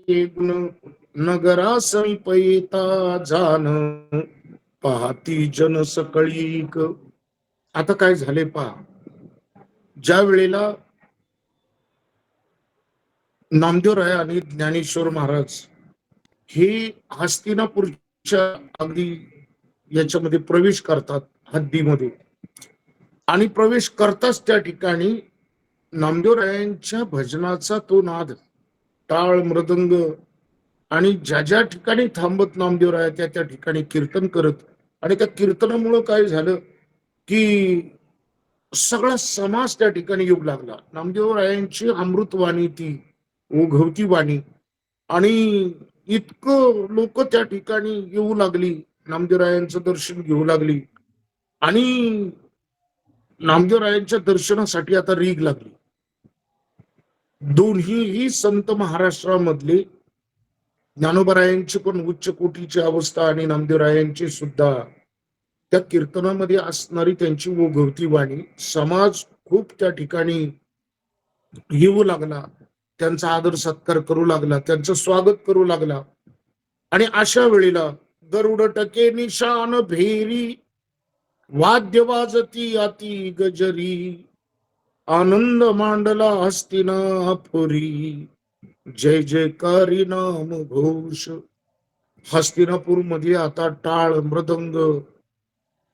गुण नगरा समीपयेता जाण पाहती जन सकळीक. आता काय झाले पहा, ज्या वेळेला नामदेवराय आणि ज्ञानेश्वर महाराज हे हस्तिनापूरच्या अगदी याच्यामध्ये प्रवेश करतात हद्दीमध्ये, आणि प्रवेश करताच त्या ठिकाणी नामदेवरायांच्या भजनाचा तो नाद, टाळ मृदंग, आणि ज्या ज्या ठिकाणी थांबत नामदेवराय त्या त्या ठिकाणी कीर्तन करत, आणि त्या कीर्तनामुळं काय झालं की सगळा समाज त्या ठिकाणी येऊ लागला. नामदेवरायांची अमृतवाणी, ती ओघवती वाणी, आणि इतकं लोक त्या ठिकाणी येऊ लागली, नामदेवरायांचं दर्शन घेऊ लागली, आणि नामदेवरायांच्या दर्शनासाठी आता रीग लागली. दोन्हीही संत महाराष्ट्रामधले, ज्ञानोबारायांची पण उच्च कोटीची अवस्था आणि नामदेवरायांची सुद्धा, त्या कीर्तनामध्ये असणारी त्यांची ओघवती वाणी, समाज खूप त्या ठिकाणी येऊ लागला, त्यांचा आदर सत्कार करू लागला, त्यांचं स्वागत करू लागला. आणि अशा वेळेला गरुड टके निशान भेरी, वाद्य वाजती अति गजरी, आनंद मांडला हस्तिनापुरी, जय जयकारी नाम घोष. हस्तिनापूर मध्ये आता टाळ मृदंग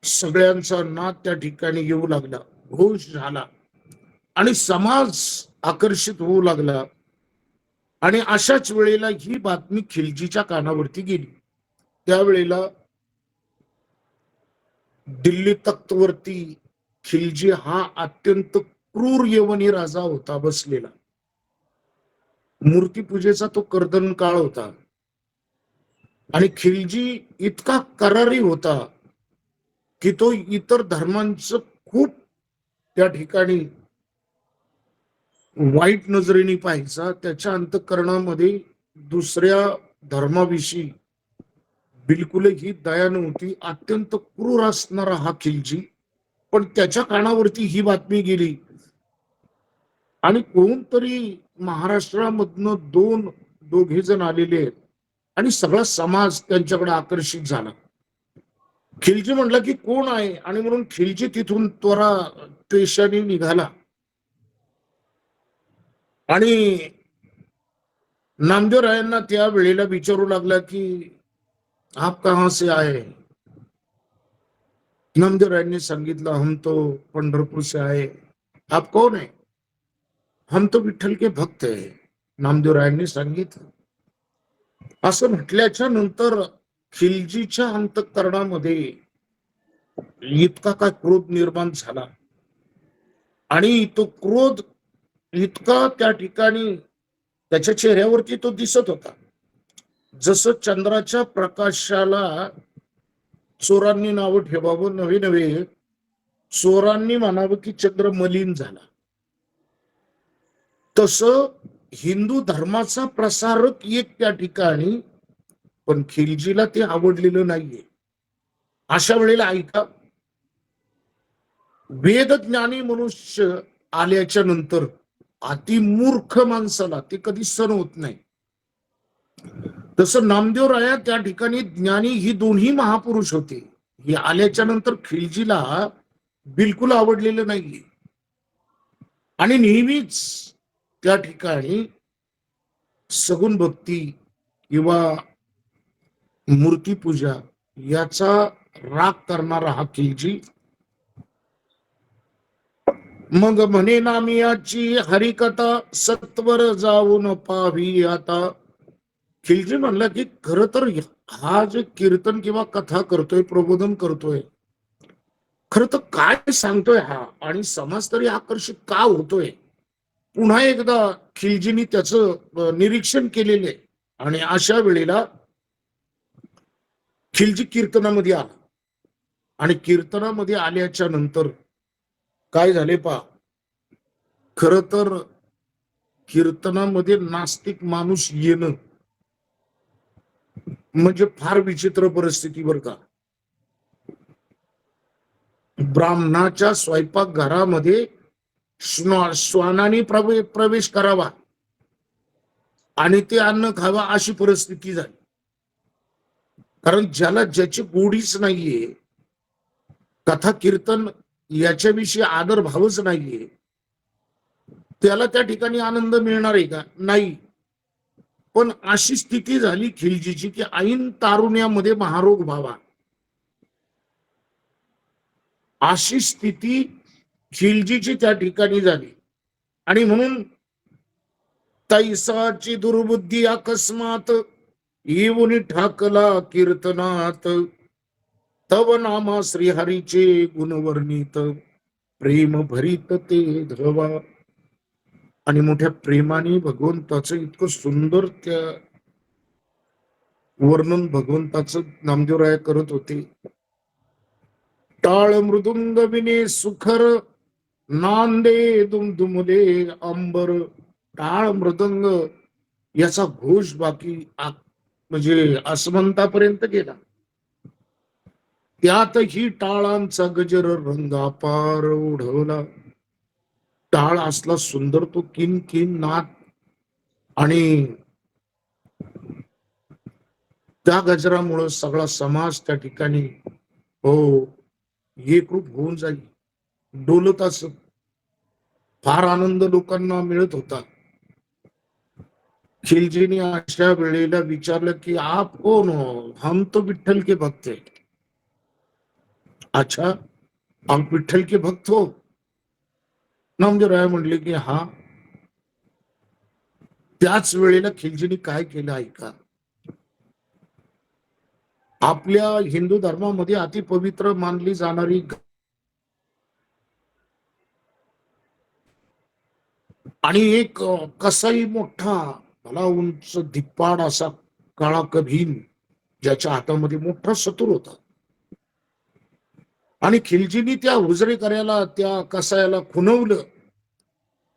सगळ्यांचा नाद त्या ठिकाणी येऊ लागला, घोष झाला, आणि समाज आकर्षित होऊ लागला. आणि अशाच वेळेला ही बातमी खिलजीच्या कानावरती गेली. त्यावेळेला दिल्ली तख्तवरती खिलजी हा अत्यंत क्रूर यवनी राजा होता बसलेला. मूर्तीपूजेचा तो कर्दन काळ होता, आणि खिलजी इतका करारी होता की तो इतर धर्मांचं खूप त्या ठिकाणी वाईट नजरेने पाहायचा. त्याच्या अंतःकरणामध्ये दुसऱ्या धर्माविषयी बिलकुलही दया नव्हती, अत्यंत क्रूर असणारा हा खिलजी. पण त्याच्या कानावरती ही बातमी गेली, आणि कोणतरी महाराष्ट्रामधनं दोघे जण आलेले आहेत, आणि सगळा समाज त्यांच्याकडे आकर्षित झाला. खिलजी म्हटला की कोण आहे, आणि म्हणून खिलजी तिथून त्वेषाने निघाला, आणि नामदेवरायांना त्या वेळेला विचारू लागला की आप कहां से आए. नामदेवरायांनी सांगितलं, हम तो पंढरपूर से आए. आप कौन है. हम तो विठ्ठल के भक्त है. नामदेवरायांनी सांगितलं. असं म्हटल्याच्या नंतर खिलजीच्या अंतःकरणामध्ये इतका काय क्रोध निर्माण झाला, आणि तो क्रोध इतका त्या ठिकाणी त्याच्या चेहऱ्यावरती तो दिसत होता, जसं चंद्राच्या प्रकाशाला चोरांनी नावं ठेवावं, नवे नवे चोरांनी म्हणावं की चंद्र मलिन झाला, तसं हिंदू धर्माचा प्रसारक एक त्या ठिकाणी. पण खिलजीला ते आवडलेलं नाहीये. अशा वेळेला ऐका, वेदज्ञानी मनुष्य आल्याच्या नंतर अतिमूर्ख माणसाला ते कधी सण होत नाही. तसं नामदेवराया त्या ठिकाणी ज्ञानी ही दोन्ही महापुरुष होते, हे आल्याच्या नंतर खिलजीला बिलकुल आवडलेलं नाहीये. आणि नेहमीच त्या ठिकाणी सगुण भक्ती किंवा मूर्तीपूजा याचा राग करणारा हा खिलजी. मग म्हणे नामियाची हरिकथा सत्वर जाऊन पाहावी आता. खिलजी म्हणला की खर तर हा जे कीर्तन किंवा कथा करतोय, प्रबोधन करतोय, खर तर काय सांगतोय हा, आणि समाज तरी आकर्षित का होतोय. पुन्हा एकदा खिलजीनी त्याचं निरीक्षण केलेले, आणि अशा वेळेला खिलजी कीर्तनामध्ये आला, आणि कीर्तनामध्ये आल्याच्या नंतर काय झाले पहा. खर तर कीर्तनामध्ये नास्तिक माणूस येणं म्हणजे फार विचित्र परिस्थिती बर का. ब्राह्मणाच्या स्वयंपाकघरामध्ये श्वानाने प्रवेश करावा, आणि ते अन्न खावं अशी परिस्थिती झाली. कारण ज्याला ज्याची गोडीच नाहीये, कथा कीर्तन याच्याविषयी आदर भावच नाहीये, त्याला त्या ठिकाणी आनंद मिळणार आहे का? नाही. पण अशी स्थिती झाली खिलजीची की ऐन तारुण्यामध्ये महारोग व्हावा, अशी स्थिती खिलजीची त्या ठिकाणी झाली. आणि म्हणून तैसाची दुर्बुद्धी अकस्मात येऊन ठाकला कीर्तनात, तव नामा श्रीहरीचे गुणवर्णित, प्रेम भरित ते धवा. आणि मोठ्या प्रेमाने भगवंताचं इतकं सुंदर त्या वर्णन भगवंताचं नामदेवराय करत होते. टाळ मृदुंग विने सुखर, नांदे दुमदुमले अंबर. टाळ मृदंग याचा घोष बाकी म्हणजे आसमंतापर्यंत गेला. त्यातही टाळांचा गजर रंगापार उडवला. टाळ असला सुंदर तो किन किन नाद, आणि त्या गजरामुळं सगळा समाज त्या ठिकाणी हो एकरूप होऊन जाईल, डोलत असत. फार आनंद लोकांना मिळत होता. खिलजीने अशा वेळेला विचारलं की आप कोण हो? हम तो विठ्ठल के भक्त है. अच्छा, आप विठ्ठल के भक्त हो? नामदेवराय म्हणले की हा. त्याच वेळेला खिलजीने काय केलं ऐका. आपल्या हिंदू धर्मामध्ये अतिपवित्र मानली जाणारी आणि एक कसाही मोठा भला उंच धिप्पाड असा काळा कभीम, ज्याच्या हातामध्ये मोठा सतूर होता. आणि खिलजीनी त्या हुजरेकऱ्याला त्या कसायाला खुणवलं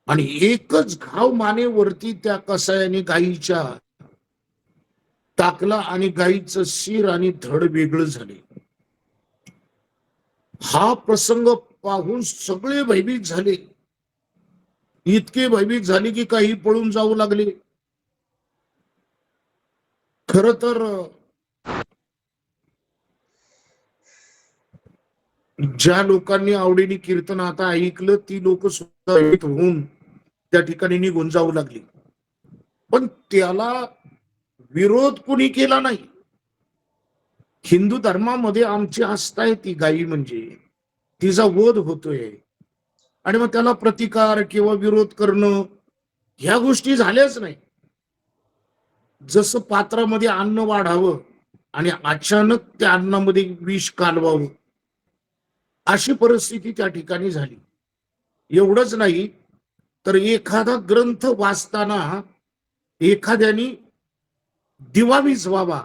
आणि एकच घाव मानेवरती त्या कसायाने गायीच्या टाकला आणि गायीचं शिर आणि धड वेगळं झाले. हा प्रसंग पाहून सगळे भयभीत झाले. इतके भयभीत झाले की काही पळून जाऊ लागले. खर तर ज्या लोकांनी आवडीने कीर्तन आता ऐकलं ती लोक सुद्धा होऊन त्या ठिकाणी निघून जाऊ लागली. पण त्याला विरोध कुणी केला नाही. हिंदू धर्मामध्ये आमची आस्था आहे ती गायी म्हणजे तिचा वध होतोय आणि मग त्याला प्रतिकार किंवा विरोध करणं ह्या गोष्टी झाल्याच नाही. जसं पात्रामध्ये अन्न वाढावं आणि अचानक त्या अन्नामध्ये विष कालवावं, अशी परिस्थिती त्या ठिकाणी झाली. एवढंच नाही तर एखादा ग्रंथ वाचताना एखाद्याने दिवा विझवावा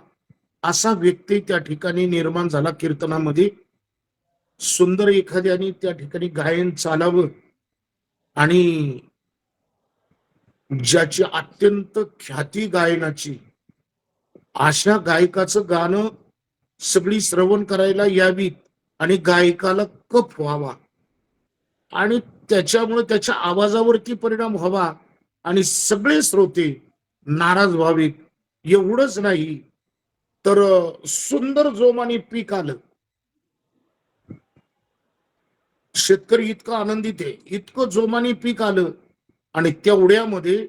असा व्यक्ती त्या ठिकाणी निर्माण झाला. कीर्तनामध्ये सुंदर एखाद्याने त्या ठिकाणी गायन चालावं आणि ज्याची अत्यंत ख्याती गायनाची, अशा गायकाचं गाणं सगळी श्रवण करायला यावीत आणि गायकाला कफ व्हावा आणि त्याच्यामुळे त्याच्या आवाजावरती परिणाम व्हावा आणि सगळे श्रोते नाराज व्हावेत. एवढंच नाही तर सुंदर जोमाने पीक आलं. शेतकरी इतका आनंदित आहे, इतकं जोमाने पीक आलं आणि तेवढ्यामध्ये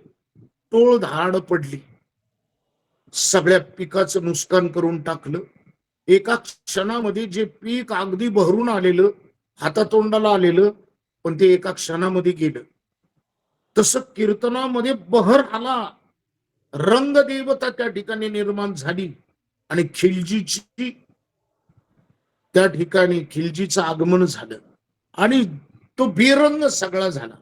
टोळधाड पडली, सगळ्या पिकाचं नुकसान करून टाकलं. एका क्षणामध्ये जे पीक अगदी बहरून आलेलं, हातातोंडाला आलेलं, पण ते एका क्षणामध्ये गेलं. तसं कीर्तनामध्ये बहर आला, रंगदेवता त्या ठिकाणी निर्माण झाली आणि खिलजीची त्या ठिकाणी खिलजीचं आगमन झालं आणि तो बेरंग सगळा झाला.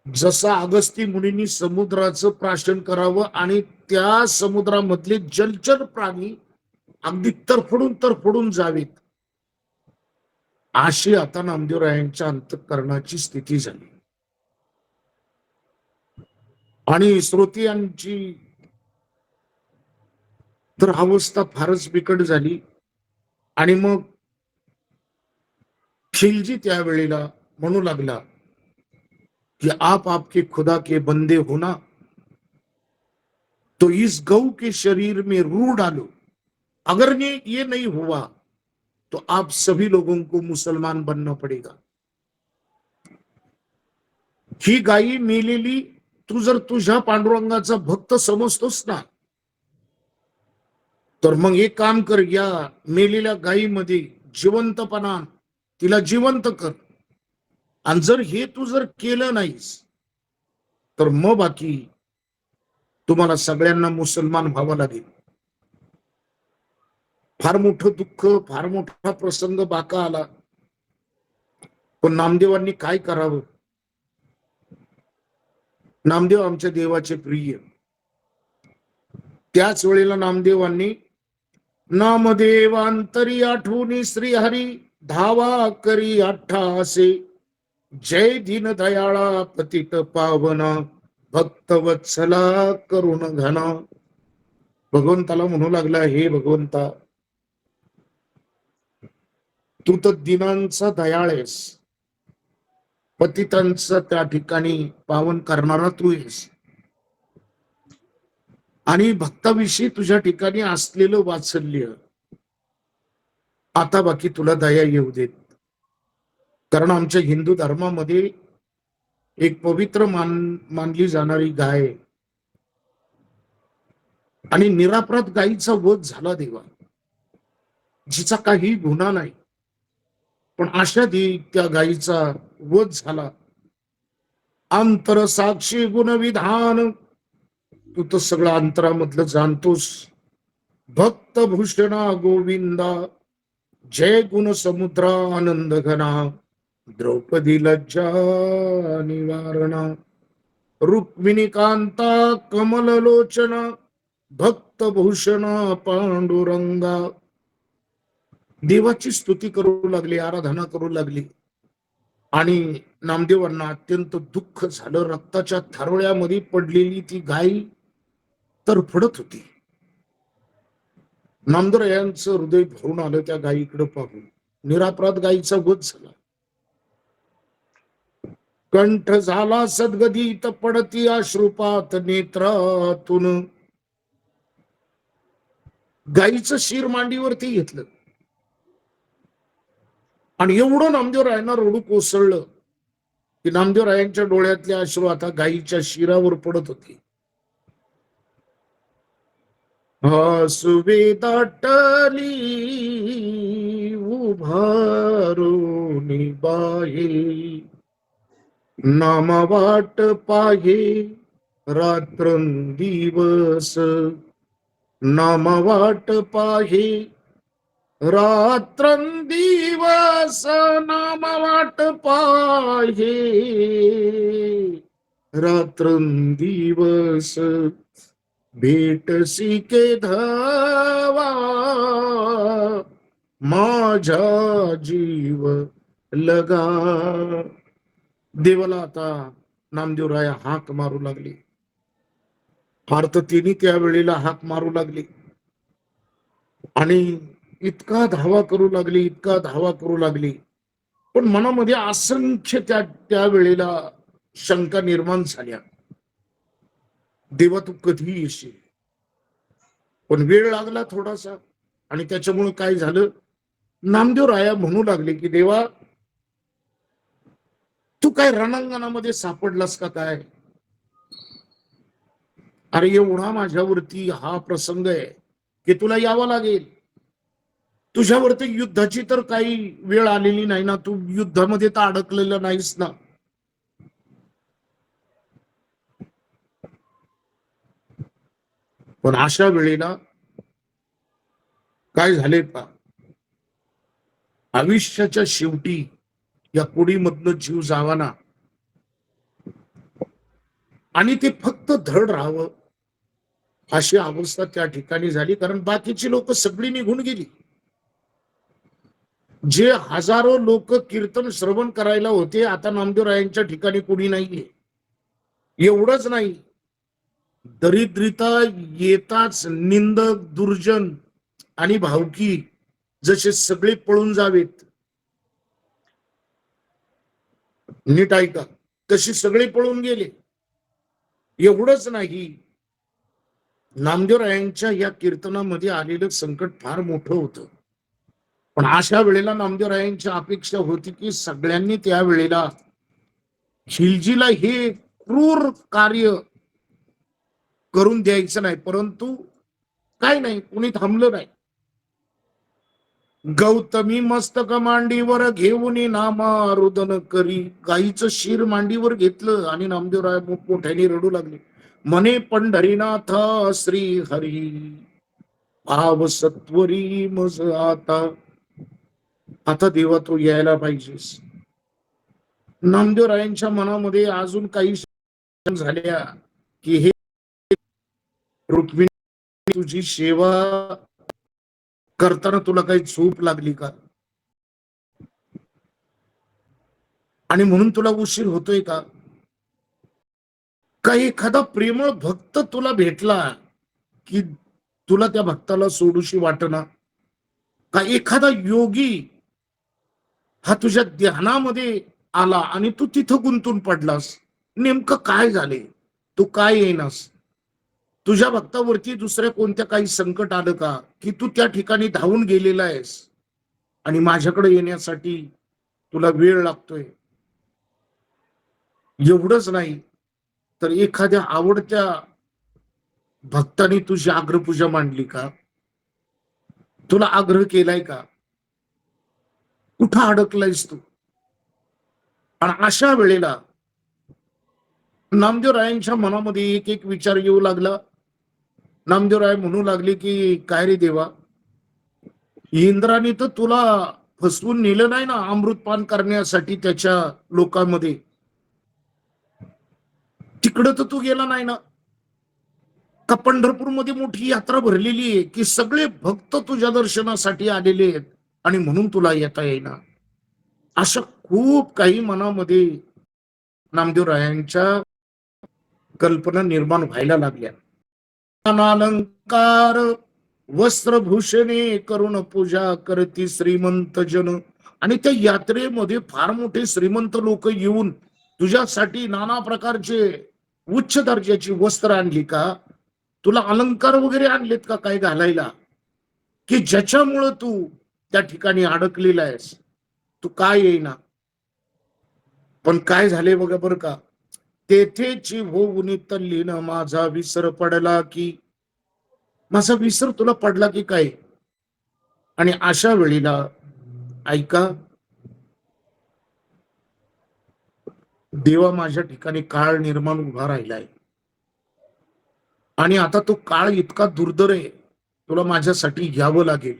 जसा अगस्ती मुनींनी समुद्राचं प्राशन करावं आणि त्या समुद्रामधले जलचर प्राणी अगदी तरफडून तरफडून जावेत, अशी आता नामदेवरायांच्या अंतःकरणाची स्थिती झाली. आणि श्रोतियांची तर अवस्था फारच बिकट झाली. आणि मग खिलजी त्यावेळेला म्हणू लागला कि आप आपके खुदा के बंदे हो ना, तो इस गौ के शरीर में रूह डालो, अगर ये नहीं हुआ तो आप सभी लोगों को मुसलमान बनना पडेगा. ही गायी मेलेली तू जर तुझ्या पांडुरंगाचा भक्त समजतोस ना, तर मग एक काम कर, या मेलेल्या गायीमध्ये जिवंतपणा तिला जिवंत कर. आणि जर हे तू जर केलं नाहीस तर मग बाकी तुम्हाला सगळ्यांना मुसलमान व्हावं लागेल. फार मोठं दुःख, फार मोठा प्रसंग बाका आला. पण नामदेवांनी काय करावं? नामदेव आमच्या देवाचे प्रिय. त्याच वेळेला नामदेवांनी नामदेवांतरी आठवणी श्रीहरी धावा करी अट्ठासे, जय दीन दयाळा पतित पावना भक्तवत्सला करुण घना. भगवंताला म्हणू लागला, हे भगवंता, तू तर दिनांचा दयाळ आहेस, पतितांचा त्या ठिकाणी पावन करणारा तू आहेस, आणि भक्ताविषयी तुझ्या ठिकाणी असलेलं वात्सल्य आता बाकी तुला दया येऊ देत. कारण आमच्या हिंदू धर्मामध्ये एक पवित्र मानली जाणारी गाय आणि निरापराध गायीचा वध झाला देवा, जिचा काही गुन्हा नाही, पण अशा त्या गायीचा वध झाला. अंतर साक्षी गुणविधान, तू तर सगळं अंतरामधलं जाणतोस. भक्त भूषणा गोविंदा, जय गुण समुद्रा आनंद घना, द्रौपदी लज्जा निवारणा, रुक्मिणी कांता कमल लोचना, भक्त भूषणा पांडुरंगा. देवाची स्तुती करू लागली, आराधना करू लागली. आणि नामदेवांना अत्यंत दुःख झालं. रक्ताच्या थारोळ्यामध्ये पडलेली ती गाय तरफडत होती. नामदेवांचं हृदय भरून आलं त्या गायीकडे पाहून. निरापराध गायीचा वध झाला. कंठ झाला सद्गदित पडती अश्रुपात नेत्रातून. गायीचं शिर मांडीवरती घेतलं आणि एवढं नामदेवरायांना रडू कोसळलं की नामदेवरायांच्या डोळ्यातले अश्रू आता गायीच्या शिरावर पडत होते. हसुवे दाटली उभारून बाहे, नाम वाट पाहे रात्रंदिवस, नाम वाट पाहे रात्रंदिवस, नाम वाट पाहे रात्रंदिवस. भेटसी के धावा माझा जीव लगा. देवाला आता नामदेवराया हाक मारू लागली. फार तर तिने त्या वेळेला हाक मारू लागली आणि इतका धावा करू लागली, इतका धावा करू लागली. पण मनामध्ये असंख्य त्या वेळेला शंका निर्माण झाल्या. देवा तू कधी येशील? पण वेळ लागला थोडासा. आणि त्याच्यामुळे काय झालं, नामदेवराया म्हणू लागले की देवा तू काय रणांगणामध्ये सापडलास का काय? अरे एवढा माझ्यावरती हा प्रसंग आहे की तुला यावं लागेल. तुझ्यावरती युद्धाची तर काही वेळ आलेली नाही ना, तू युद्धामध्ये तर अडकलेलं नाहीस ना. पण अशा वेळेला काय झाले पा, आयुष्याच्या शेवटी या कोडीमधनं जीव जावाना आणि ते फक्त धड राहावं अशी अवस्था त्या ठिकाणी झाली. कारण बाकीची लोक सगळी निघून गेली. जे हजारो लोक कीर्तन श्रवण करायला होते, आता नामदेवरायांच्या ठिकाणी कोणी नाहीये. एवढंच नाही, दरिद्रिता येताच निंदक, दुर्जन आणि भावकी जसे सगळे पळून जावेत, नीट ऐका, तसे सगळे पळून गेले. एवढंच नाही, नामदेवरायांच्या या कीर्तनामध्ये आलेलं संकट फार मोठं होतं. पण अशा वेळेला नामदेवरायांची अपेक्षा होती की सगळ्यांनी त्या वेळेला खिलजीला हे क्रूर कार्य करून द्यायचं नाही, परंतु काय नाही, कुणी थांबलं नाही. गौतमी मस्तक मांडीवर घेऊन नामारुदन करी, गाईचं शिर मांडीवर घेतलं आणि नामदेवराय मोठ्याने रडू लागले. म्हणे पंढरीनाथ श्री हरी, भाव सत्वरी मज आता. आता देवा तो यायला पाहिजेस. नामदेवरायांच्या मनामध्ये अजून काही झाल्या की हे रुक्मिणी, तुझी सेवा करताना तुला काही झोप लागली का, आणि म्हणून तुला उशीर होतोय का, काही एखादा प्रेमळ भक्त तुला भेटला की तुला त्या भक्ताला सोडूशी वाटना, का एखादा योगी हा तुझ्या ध्यानामध्ये आला आणि तू तिथं गुंतून पडलास, नेमकं काय झाले, तू काय येईनास, तुझ्या भक्तावरती दुसऱ्या कोणत्या काही संकट आलं का, की तू त्या ठिकाणी धावून गेलेला आहेस आणि माझ्याकडे येण्यासाठी तुला वेळ लागतोय. एवढंच नाही तर एखाद्या आवडत्या भक्ताने तुझी आग्रपूजा मांडली का, तुला आग्रह केलाय का, कुठं अडकलायस तू. आणि अशा वेळेला नामदेवरायांच्या मनामध्ये एक एक विचार येऊ लागला. नामदेवराय म्हणू लागले की काय रे देवा, इंद्राने तर तुला फसवून नेलं नाही ना अमृतपान करण्यासाठी त्याच्या लोकांमध्ये, तिकडं तर तू गेला नाही ना. का पंढरपूरमध्ये मोठी यात्रा भरलेली आहे की सगळे भक्त तुझ्या दर्शनासाठी आलेले आहेत आणि म्हणून तुला येता येईना. अशा खूप काही मनामध्ये नामदेवरायांच्या कल्पना निर्माण व्हायला लागल्या. अलंकार वस्त्रभूषणे करून पूजा करती श्रीमंत जन. आणि त्या यात्रेमध्ये फार मोठे श्रीमंत लोक येऊन तुझ्यासाठी नाना प्रकारचे उच्च दर्जाची वस्त्र आणली का, तुला अलंकार वगैरे आणलेत का काय घालायला, की ज्याच्यामुळं तू त्या ठिकाणी अडकलेला आहेस, तू काय येईना. पण काय झाले बघा बरं का, तेथेची होऊन तल्लीन माझा विसर पडला की, माझा विसर तुला पडला की काय. आणि अशा वेळेला ऐका, देवा माझ्या ठिकाणी काळ निर्माण उभा राहिलाय आणि आता तो काळ इतका दुर्धर आहे, तुला माझ्यासाठी घ्यावं लागेल.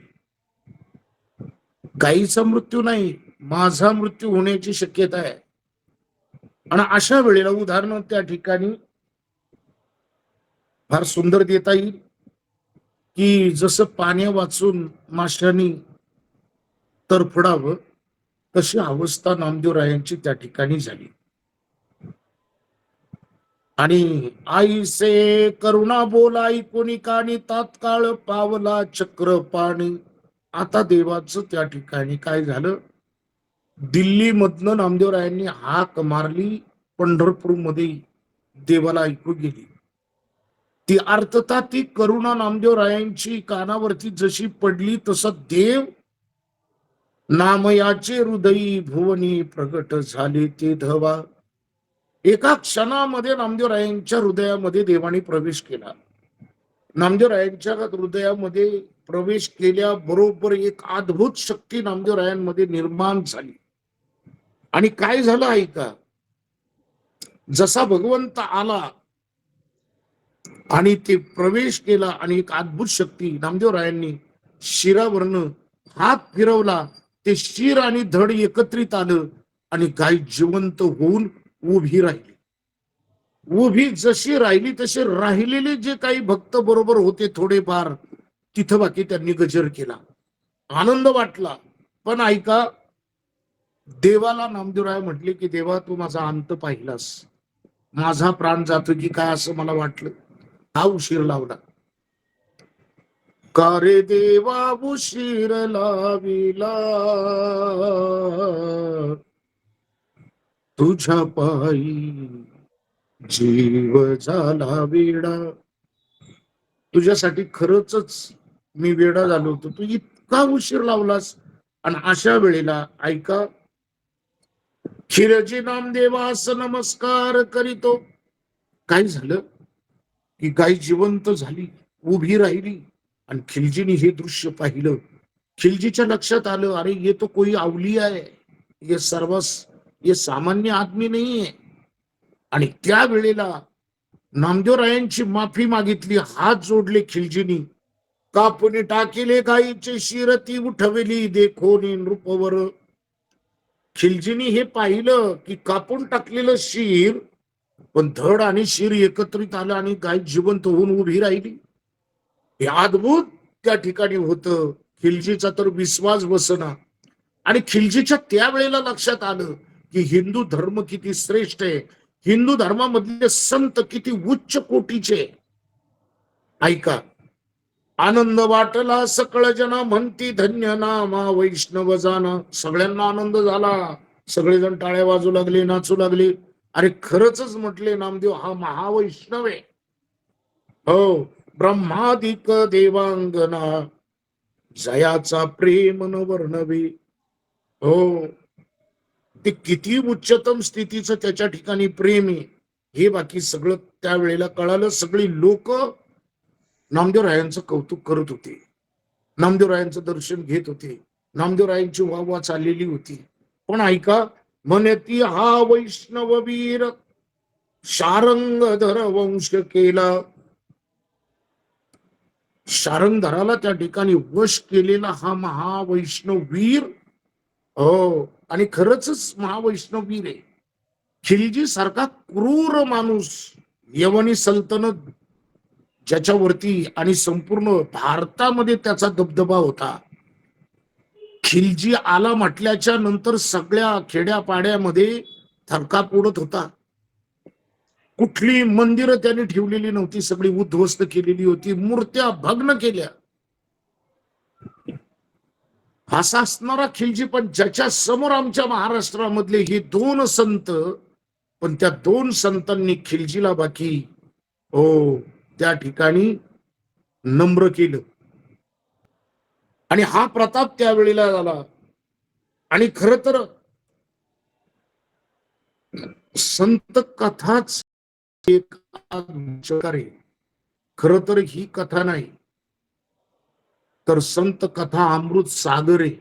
गायीचा मृत्यू नाही, माझा मृत्यू होण्याची शक्यता आहे. आणि अशा वेळेला उदाहरण त्या ठिकाणी फार सुंदर देता येईल की जसं पाण्या वाचून माशांनी तरफडावं, तशी अवस्था नामदेवरायांची त्या ठिकाणी झाली. आणि आईसे करुणा बोलाई कोणी कानी, तात्काळ पावला चक्र पाणी. आता देवाचं त्या ठिकाणी काय झालं, दिल्ली मधनं नामदेवरायांनी हाक मारली, पंढरपूरमध्ये देवाला ऐकू गेली. ती अर्थता ती करुणा नामदेवरायांची कानावरती जशी पडली तसं देव नामयाचे हृदयी भुवनी प्रगट झाले ते धवा. एका क्षणामध्ये नामदेवरायांच्या हृदयामध्ये देवाने प्रवेश केला. नामदेवरायांच्या हृदयामध्ये प्रवेश केल्याबरोबर एक अद्भुत शक्ती नामदेवरायांमध्ये निर्माण झाली. आणि काय झालं ऐका, जसा भगवंत आला आणि ते प्रवेश केला आणि एक अद्भुत शक्ती नामदेवरायांनी शिरावरनं हात फिरवला, ते शिर आणि धड एकत्रित आलं आणि गाय जिवंत होऊन उभी राहिली. उभी जशी राहिली तसे राहिलेले जे काही भक्त बरोबर होते थोडेफार, तिथं बाकी त्यांनी गजर केला, आनंद वाटला. पण ऐका, देवाला नामदेवराय म्हटले की देवा तू माझा अंत पाहिलास, माझा प्राण जातो की काय असं मला वाटलं, हा उशीर लावला का रे देवा, उशीर लाविला तुझ्या पायी जीव झाला वेडा. तुझ्यासाठी खरंच मी वेडा झालो होतो, तू इतका उशीर लावलास. आणि अशा वेळेला ऐका, खिरजी नामदेवास नमस्कार करीतो. काय झालं की गाय जिवंत झाली, उभी राहिली. आणि खिलजीने हे दृश्य पाहिलं. खिलजीच्या लक्षात आलं, अरे ये तो कोई अवलिया है, ये सर्वस, ये सामान्य आदमी नाही आहे. आणि त्या वेळेला नामदेवरायांची माफी मागितली, हात जोडले खिलजीनी. कापुनी टाकिले गायीचे शिर, ती उठवली देखोनी नृपवर. खिलजीनी हे पाहिलं की कापून टाकलेलं शिर, पण धड आणि शिर एकत्रित आलं आणि गाय जिवंत होऊन उभी राहिली. हे अद्भुत त्या ठिकाणी होतं. खिलजीचा तर विश्वास बसना. आणि खिलजीच्या त्यावेळेला लक्षात आलं की हिंदू धर्म किती श्रेष्ठ आहे, हिंदू धर्मामधले संत किती उच्च कोटीचे. ऐका, आनंद वाटला सकळ जना, म्हणती धन्य नामा वैष्णव जाना. सगळ्यांना आनंद झाला, सगळेजण टाळ्या वाजू लागले, नाचू लागले. अरे खरंच म्हटले नामदेव हा महावैष्णव आहे. हो, ब्रह्मादिक देवांगना, जयाचा प्रेम न वर्णवे. हो, ते किती उच्चतम स्थितीचं त्याच्या ठिकाणी प्रेम आहे हे बाकी सगळं त्यावेळेला कळालं. सगळी लोक नामदेवरायांचं कौतुक करत होते, नामदेवरायांचं दर्शन घेत होते, नामदेवरायांची वाहवा चाललेली होती. पण ऐका, म्हणती हा वैष्णववीर, शारंगधर वंश केला. शारंगधराला त्या ठिकाणी वश केलेला हा महावैष्णववीर. हो, आणि खरंच महावैष्णववीर आहे. खिलजी सारखा क्रूर माणूस, यवनी सल्तनत ज्याच्यावरती आणि संपूर्ण भारतामध्ये त्याचा दबदबा होता, खिलजी आला म्हटल्याच्या नंतर सगळ्या खेड्यापाड्यामध्ये थरकाप उडत होता. कुठली मंदिरं त्यांनी ठेवलेली नव्हती, सगळी उद्ध्वस्त केलेली होती, मूर्त्या भग्न केल्या. असा असणारा खिलजी, पण ज्याच्या समोर आमच्या महाराष्ट्रामधले हे दोन संत, पण त्या दोन संतांनी खिलजीला बाकी हो त्या ठिकाणी नम्र केलं. आणि हा प्रताप त्यावेळेला झाला. आणि खर तर संत कथाच एक आहे. खर तर ही कथा नाही, तर संत कथा अमृत सागर आहे.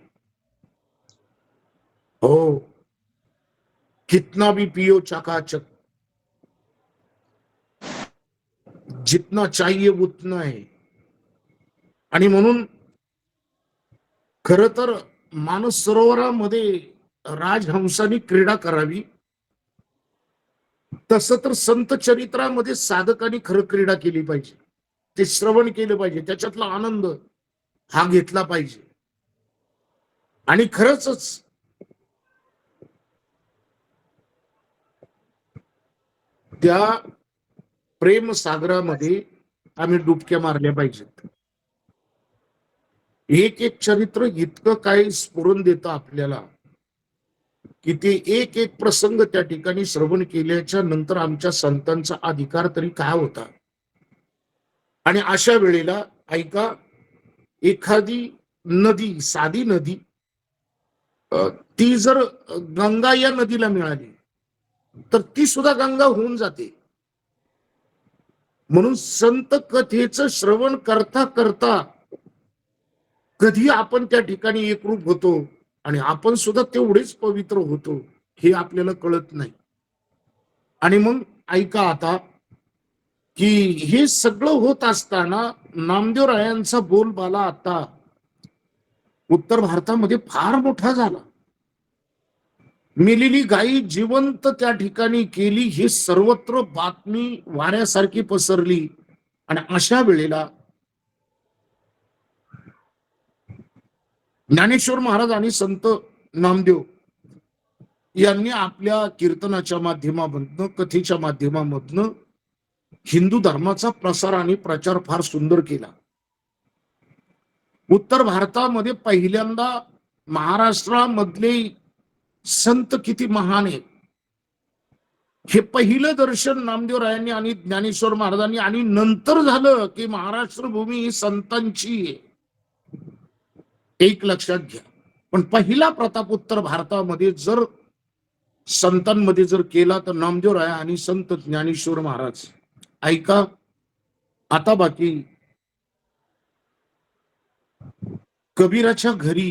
हो, कितना भी पियो चकाचक, जितना चाहिए उतना है. आणि म्हणून खर तर मानस सरोवरामध्ये राजहंसानी क्रीडा करावी, तसं तर संत चरित्रामध्ये साधकांनी खरं क्रीडा केली पाहिजे. ते श्रवण केलं पाहिजे, त्याच्यातला आनंद हा घेतला पाहिजे. आणि खरंच त्या प्रेम सागरामध्ये आम्ही डुबक्या मारल्या पाहिजेत. एक एक चरित्र इतकं काही स्फुरण देतं आपल्याला की ते एक एक प्रसंग त्या ठिकाणी श्रवण केल्याच्या नंतर आमच्या संतांचा अधिकार तरी काय होता. आणि अशा वेळेला ऐका, एखादी नदी, साधी नदी, ती जर गंगा या नदीला मिळाली तर ती सुद्धा गंगा होऊन जाते. म्हणून संत कथेचं श्रवण करता करता कधी आपण त्या ठिकाणी एकरूप होतो आणि आपण सुद्धा तेवढेच पवित्र होतो हे आपल्याला कळत नाही. आणि मग ऐका आता की हे सगळं होत असताना नामदेवरायांचा बोलबाला आता उत्तर भारतामध्ये फार मोठा झाला. मेलेली गायी जिवंत त्या ठिकाणी केली, हे सर्वत्र बातमी वाऱ्यासारखी पसरली. आणि अशा वेळेला ज्ञानेश्वर महाराज आणि संत नामदेव यांनी आपल्या कीर्तनाच्या माध्यमामधनं, कथेच्या माध्यमामधनं हिंदू धर्माचा प्रसार आणि प्रचार फार सुंदर केला. उत्तर भारतामध्ये पहिल्यांदा महाराष्ट्रामधले संत किती महान आहेत हे पहिलं दर्शन नामदेवरायांनी आणि ज्ञानेश्वर महाराजांनी, आणि नंतर झालं की महाराष्ट्र भूमी ही संतांची आहे. एक लक्षात घ्या. पण पहिला प्रताप उत्तर भारतामध्ये जर संतांमध्ये जर केला तर नामदेवराय आणि संत ज्ञानेश्वर महाराज. ऐका आता बाकी कबीराच्या घरी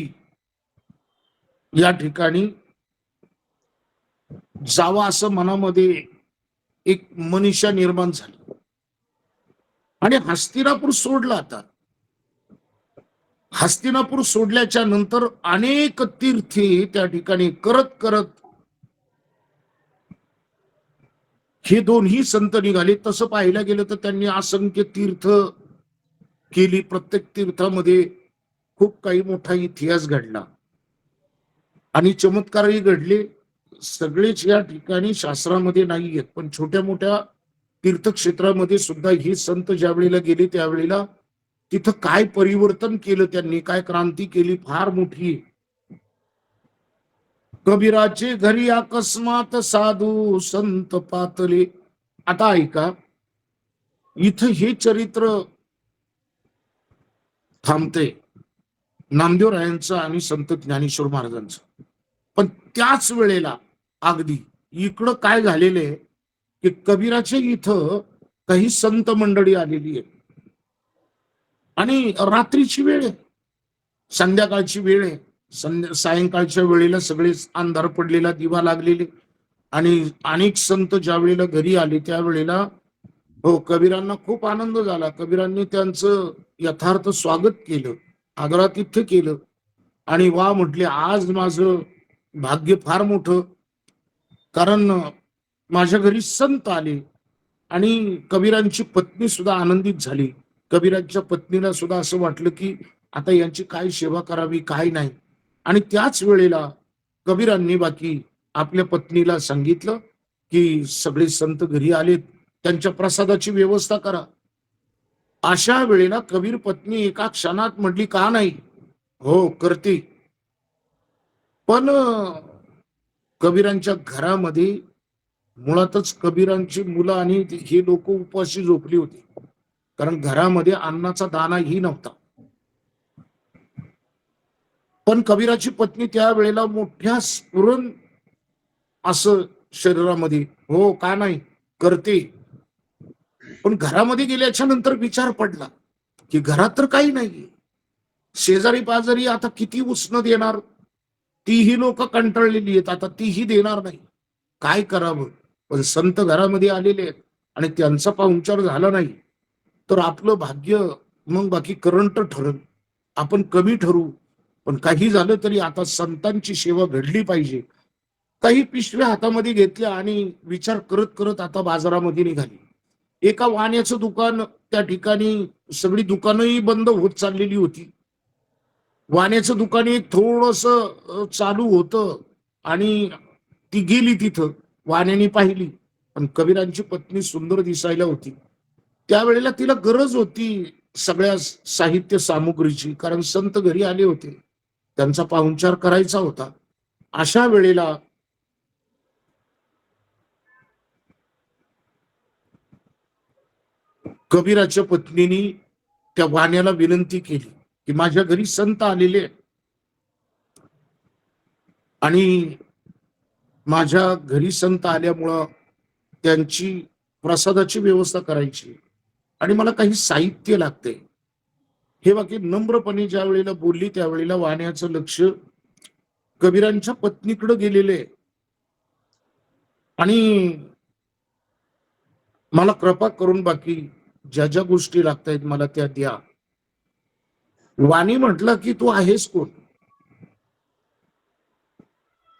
या ठिकाणी जावा असं मनामध्ये एक मनीषा निर्माण झाली आणि हस्तिनापूर सोडला. आता हस्तिनापूर सोडल्याच्या नंतर अनेक तीर्थे त्या ठिकाणी करत करत हे दोन्ही संत निघाले. तसं पाहायला गेलं तर त्यांनी असंख्य तीर्थ केली. प्रत्येक तीर्थामध्ये खूप काही मोठा इतिहास घडला आणि चमत्कारही घडले. सगळेच या ठिकाणी शास्त्रामध्ये नाही आहेत, पण छोट्या मोठ्या तीर्थक्षेत्रामध्ये सुद्धा हे संत ज्या वेळेला गेले त्यावेळेला तिथं काय परिवर्तन केलं त्यांनी, काय क्रांती केली, फार मोठी. कबीराचे घरी अकस्मात साधू संत पातले. आता ऐका, इथं हे चरित्र थांबते नामदेवरायांचं आणि संत ज्ञानेश्वर महाराजांचं. पण त्याच वेळेला अगदी इकडं काय झालेलं आहे की कबीराच्या इथं काही संत मंडळी आलेली आहे आणि रात्रीची वेळ आहे, संध्याकाळची वेळ आहे. सायंकाळच्या वेळेला सगळे अंधार पडलेला, दिवा लागलेले, आणि अनेक संत ज्या वेळेला घरी आले त्यावेळेला हो कबीरांना खूप आनंद झाला. कबीरांनी त्यांचं यथार्थ स्वागत केलं, आदरातिथ्य केलं आणि वा म्हटले आज माझं भाग्य फार मोठं, कारण माझ्या घरी संत आले. आणि कबीरांची पत्नी सुद्धा आनंदित झाली. कबीरांच्या पत्नीला सुद्धा असं वाटलं की आता यांची काय सेवा करावी काय नाही. आणि त्याच वेळेला कबीरांनी बाकी आपल्या पत्नीला सांगितलं की सगळे संत घरी आलेत, त्यांच्या प्रसादाची व्यवस्था करा. अशा वेळेला कबीर पत्नी एका क्षणात म्हटली का नाही, हो करते. पण कबीरांच्या घरामध्ये मुळातच कबीरांची मुलं आणि हे लोक उपाशी झोपली होती, कारण घरामध्ये अन्नाचा दानाही नव्हता. पण कबीराची पत्नी त्यावेळेला मोठ्या स्फुरण असं शरीरामध्ये हो का नाही करते. पण घरामध्ये गेल्याच्या नंतर विचार पडला की घरात तर काही नाही, शेजारी पाजारी आता किती उष्ण देणार, तीही लोक कंटाळलेली आहेत, आता तीही देणार नाही, काय करावं. पण संत घरामध्ये आलेले आहेत आणि त्यांचा पाहुणचार झाला नाही तर आपलं भाग्य मग बाकी करंट ठरल, आपण कमी ठरू. पण काही झालं तरी आता संतांची सेवा घडली पाहिजे. काही पिशव्या हातामध्ये घेतल्या आणि विचार करत करत आता बाजारामध्ये निघाली. एका वाण्याचं दुकान, त्या ठिकाणी सगळी दुकानही बंद होत चाललेली होती. वाण्याचं दुकान एक थोडस चालू होतं आणि ती गेली तिथं, वाण्याने पाहिली. पण कबीरांची पत्नी सुंदर दिसायला होती. त्यावेळेला तिला गरज होती सगळ्या साहित्य सामुग्रीची, कारण संत घरी आले होते, त्यांचा पाहुणचार करायचा होता. अशा वेळेला कबीराच्या पत्नीने त्या वाण्याला विनंती केली की माझ्या घरी संत आलेले आणि माझ्या घरी संत आल्यामुळं त्यांची प्रसादाची व्यवस्था करायची आणि मला काही साहित्य लागते. हे बाकी नम्रपणे ज्या वेळेला बोलली त्यावेळेला वाण्याचं लक्ष कबीरांच्या पत्नीकडे गेलेले आणि मला कृपा करून बाकी ज्या ज्या गोष्टी लागतायत मला त्या द्या. वाणी म्हटलं की तू आहेस कोण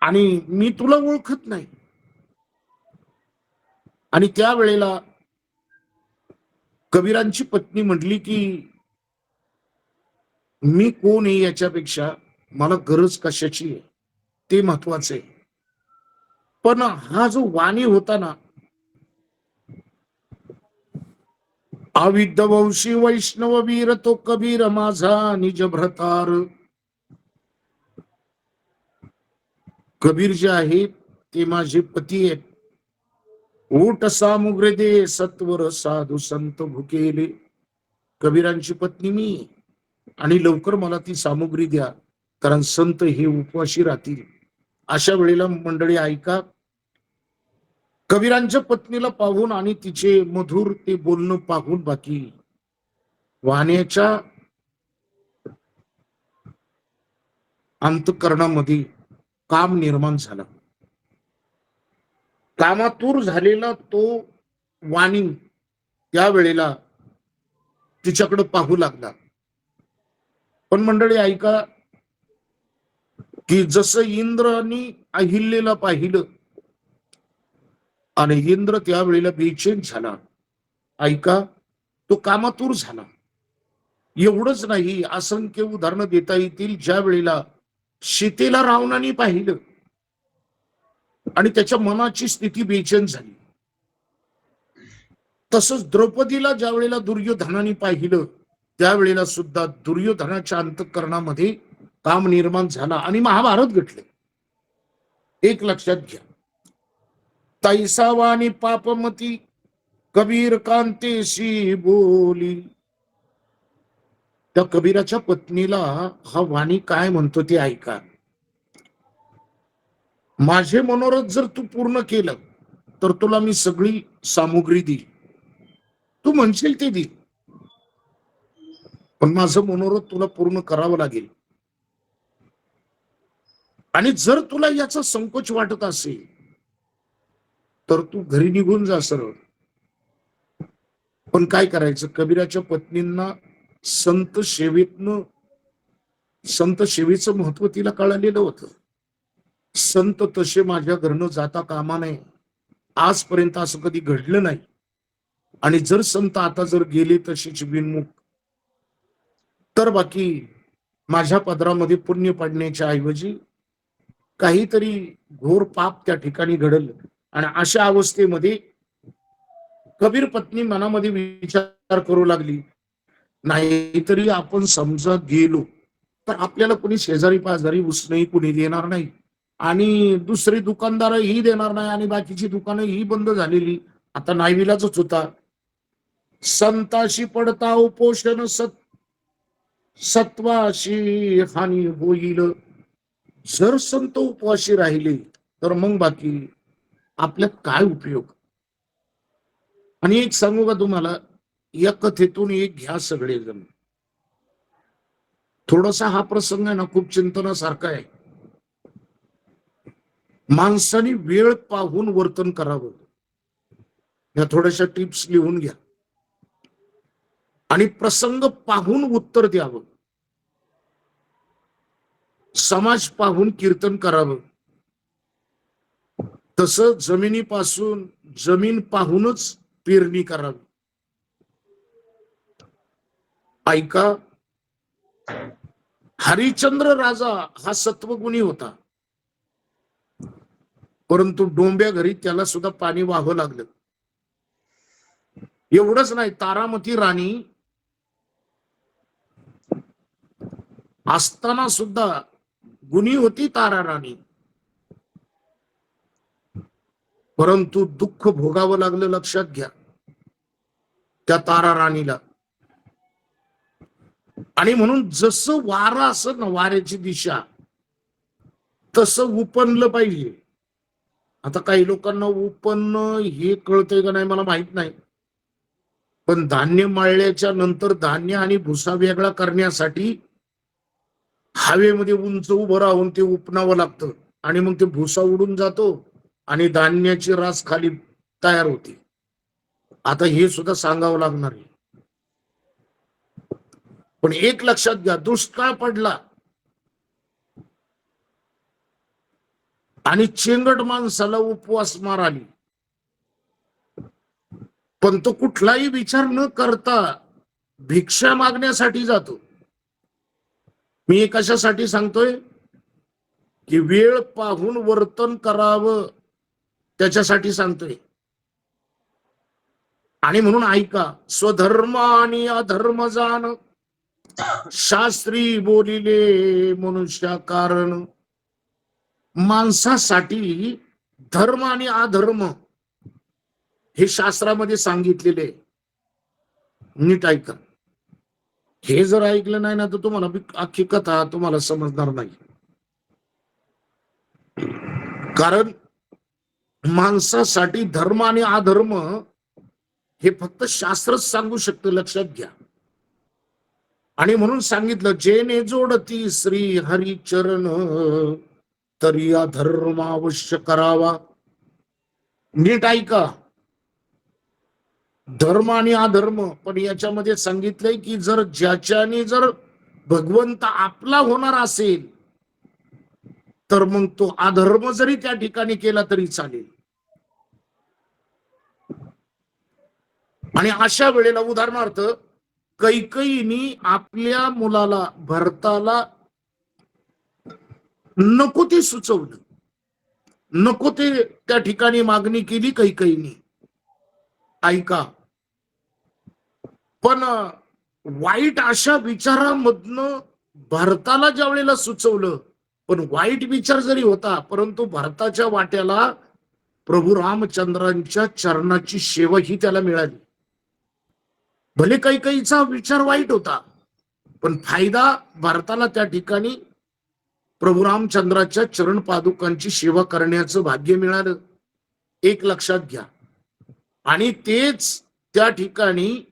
आणि मी तुला ओळखत नाही. आणि त्यावेळेला कबीरांची पत्नी म्हटली की मी कोण आहे याच्यापेक्षा मला गरज कशाची आहे ते महत्वाचं आहे. पण हा जो वाणी होता ना, अविद्यवंशी वैष्णव वीर तो कबीर माझा निज भ्रतार. कबीर जे आहेत ते माझे पती आहेत ऊट सामुग्री दे सत्वर साधू संत भुकेले. कबीरांची पत्नी मी, आणि लवकर मला ती सामुग्री द्या, कारण संत हे उपवाशी राहतील. अशा वेळेला मंडळी ऐका, कबीरांच्या पत्नीला पाहून आणि तिचे मधुर ते बोलणं पाहून बाकी वाण्याच्या अंतःकरणामध्ये काम निर्माण झाला. कामातूर झालेला तो वाणी त्यावेळेला तिच्याकडे पाहू लागला. पण मंडळी ऐका, की जसं इंद्राने अहिल्येला पाहिलं आणि इंद्र त्यावेळेला बेचैन झाला. ऐका, तो कामातूर झाला. एवढंच नाही, असंख्य उदाहरणं देता येतील. ज्या वेळेला सीतेला रावणाने पाहिलं आणि त्याच्या मनाची स्थिती बेचैन झाली, तसंच द्रौपदीला ज्या वेळेला दुर्योधनाने पाहिलं त्यावेळेला सुद्धा दुर्योधनाच्या अंतःकरणामध्ये काम निर्माण झाला आणि महाभारत घडले. एक लक्षात घ्या, तैसावानी पापमती कबीर कांतेशी बोली. त्या कबीराच्या पत्नीला हा वाणी काय म्हणतो ते ऐका. माझे मनोरथ जर तू पूर्ण केलं तर तुला मी सगळी सामुग्री देईल, तू म्हणशील ते दे, पण माझं मनोरथ तुला पूर्ण करावं लागेल. आणि जर तुला याचा संकोच वाटत असेल तर तू घरी निघून जा सरळ. पण काय करायचं, कबीराच्या पत्नींना संत सेवेचं महत्व तिला कळालेलं होतं. संत तसे माझ्या घरनं जाता कामा नये, आजपर्यंत असं कधी घडलं नाही. आणि जर संत आता जर गेले तशीच बिनमुख, तर बाकी माझ्या पदरामध्ये पुण्य पडण्याच्या ऐवजी काहीतरी घोर पाप त्या ठिकाणी घडल. आणि अशा अवस्थेमध्ये कबीर पत्नी मनामध्ये विचार करू लागली, नाहीतरी आपण समजा गेलो तर आपल्याला कोणी शेजारी पाजारी उसनही कोणी देणार नाही, आणि दुसरी दुकानदारही देणार नाही, आणि बाकीची दुकानं ही बंद झालेली. आता नाईविलाच होता. संताशी पडता उपोषण सत्वाशी हानी होईल. जर संत उपवाशी राहिले तर मग बाकी आपल्यात काय उपयोग. आणि एक सांगू का तुम्हाला, या कथेतून एक घ्या सगळेजण. थोडासा हा प्रसंग आहे ना, खूप चिंतनासारखा आहे. माणसाने वेळ पाहून वर्तन करावं. या थोड्याशा टिप्स लिहून घ्या. आणि प्रसंग पाहून उत्तर द्यावं. समाज पाहून कीर्तन करावं. तसं जमिनीपासून जमीन पाहूनच पेरणी करावी. ऐका, हरिश्चंद्र राजा हा सत्वगुणी होता, परंतु डोंब्या घरी त्याला सुद्धा पाणी वाहावं लागलं. एवढंच नाही, तारामती राणी असताना सुद्धा गुणी होती तारा राणी, परंतु दुःख भोगावं लागलं. लक्षात घ्या त्या तारा राणीला. आणि म्हणून जसं वारा असं ना, वाऱ्याची दिशा, तसं उपनलं पाहिजे. आता काही लोकांना उपन्न हे कळतंय का नाही मला माहित नाही, पण धान्य मळल्याच्या नंतर धान्य आणि भुसा वेगळा करण्यासाठी हवेमध्ये उंच उभं राहून ते उपणावं लागतं, आणि मग ते भुसा उडून जातो आणि धान्याची रास खाली तयार होते. आता हे सुद्धा सांगावं लागणार आहे. पण एक लक्षात घ्या, दुष्काळ पडला आणि चेंगट माणसाला उपवास मार आली, पण तो कुठलाही विचार न करता भिक्षा मागण्यासाठी जातो. मी कशासाठी सांगतोय, की वेळ पाहून वर्तन करावं त्याच्यासाठी सांगतोय. आणि म्हणून ऐका, स्वधर्म आणि अधर्म जाण शास्त्री बोलिले मनुष्या कारण. माणसासाठी धर्म आणि अधर्म हे शास्त्रामध्ये सांगितलेले आहे. नीट ऐका. हे जर ऐकलं नाही ना तर तुम्हाला अख्खी कथा तुम्हाला समजणार नाही. कारण माणसासाठी धर्म आणि अधर्म हे फक्त शास्त्रच सांगू शकतं, लक्षात घ्या. आणि म्हणून सांगितलं, जेने जोडती श्री हरी चरण तरी अधर्म अवश्य करावा. नीट ऐका. धर्म आणि अधर्म, पण याच्यामध्ये सांगितलंय की जर ज्याच्याने जर भगवंत आपला होणार असेल तर मग तो अधर्म जरी त्या ठिकाणी केला तरी चालेल. आणि अशा वेळेला उदाहरणार्थ कैकेयीनी आपल्या मुलाला भरताला नको ते सुचवलं, नको ते त्या ठिकाणी मागणी केली कैकेयीनी. ऐका. पण वाईट अशा विचारामधनं भरताला ज्या वेळेला सुचवलं, पण वाईट विचार जरी होता परंतु भरताच्या वाट्याला प्रभू रामचंद्रांच्या चरणाची सेवा ही त्याला मिळाली. भले कैकेयीचा विचार वाईट होता पण फायदा भरताला त्या ठिकाणी प्रभू रामचंद्राच्या चरण पादुकांची सेवा करण्याचं भाग्य मिळालं. एक लक्षात घ्या. आणि तेच त्या ठिकाणी